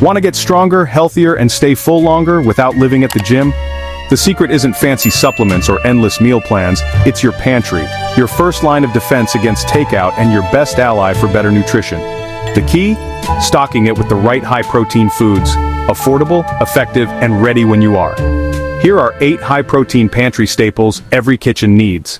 Want to get stronger, healthier, and stay full longer without living at the gym? The secret isn't fancy supplements or endless meal plans, it's your pantry, your first line of defense against takeout and your best ally for better nutrition. The key? Stocking it with the right high-protein foods, affordable, effective, and ready when you are. Here are 8 high-protein pantry staples every kitchen needs.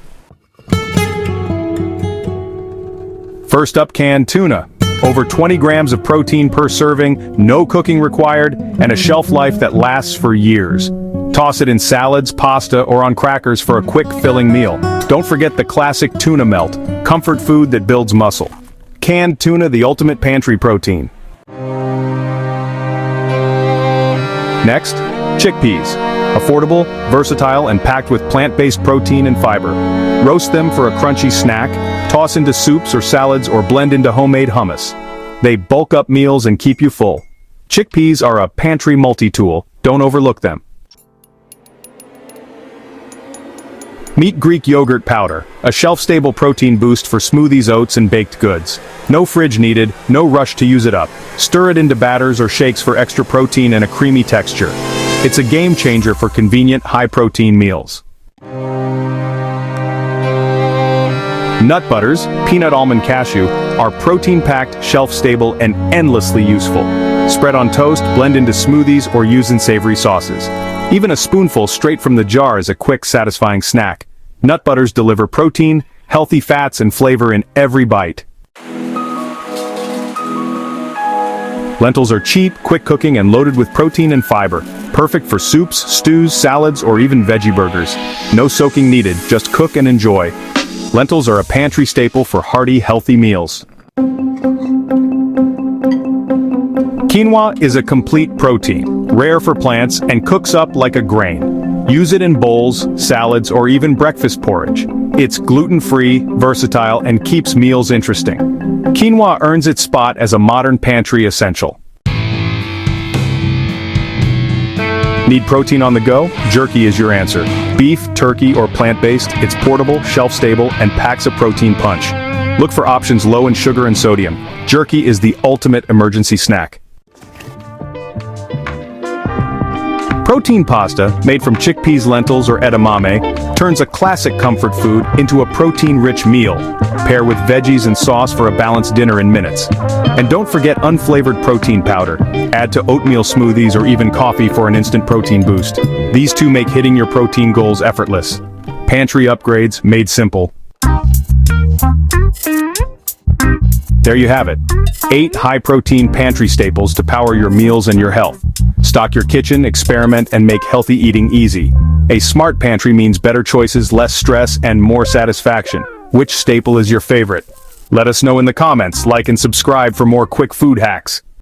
First up, canned tuna. Over 20 grams of protein per serving, no cooking required, and a shelf life that lasts for years. Toss it in salads, pasta, or on crackers for a quick, filling meal. Don't forget the classic tuna melt, comfort food that builds muscle. Canned tuna, the ultimate pantry protein. Next, chickpeas. Affordable, versatile, and packed with plant-based protein and fiber. Roast them for a crunchy snack, toss into soups or salads, or blend into homemade hummus. They bulk up meals and keep you full. Chickpeas are a pantry multi-tool, don't overlook them. Meet Greek yogurt powder, a shelf-stable protein boost for smoothies, oats, and baked goods. No fridge needed, no rush to use it up. Stir it into batters or shakes for extra protein and a creamy texture. It's a game changer for convenient, high-protein meals. Nut butters, peanut, almond, cashew, are protein-packed, shelf-stable, and endlessly useful. Spread on toast, blend into smoothies, or use in savory sauces. Even a spoonful straight from the jar is a quick, satisfying snack. Nut butters deliver protein, healthy fats, and flavor in every bite. Lentils are cheap, quick cooking, and loaded with protein and fiber. Perfect for soups, stews, salads, or even veggie burgers. No soaking needed, just cook and enjoy. Lentils are a pantry staple for hearty, healthy meals. Quinoa is a complete protein, rare for plants, and cooks up like a grain. Use it in bowls, salads, or even breakfast porridge. It's gluten-free, versatile, and keeps meals interesting. Quinoa earns its spot as a modern pantry essential. Need protein on the go? Jerky is your answer. Beef, turkey, or plant-based, it's portable, shelf-stable, and packs a protein punch. Look for options low in sugar and sodium. Jerky is the ultimate emergency snack. Protein pasta, made from chickpeas, lentils, or edamame, turns a classic comfort food into a protein-rich meal. Pair with veggies and sauce for a balanced dinner in minutes. And don't forget unflavored protein powder. Add to oatmeal smoothies or even coffee for an instant protein boost. These two make hitting your protein goals effortless. Pantry upgrades made simple. There you have it. 8 high-protein pantry staples to power your meals and your health. Stock your kitchen, experiment, and make healthy eating easy. A smart pantry means better choices, less stress, and more satisfaction. Which staple is your favorite? Let us know in the comments, like and subscribe for more quick food hacks.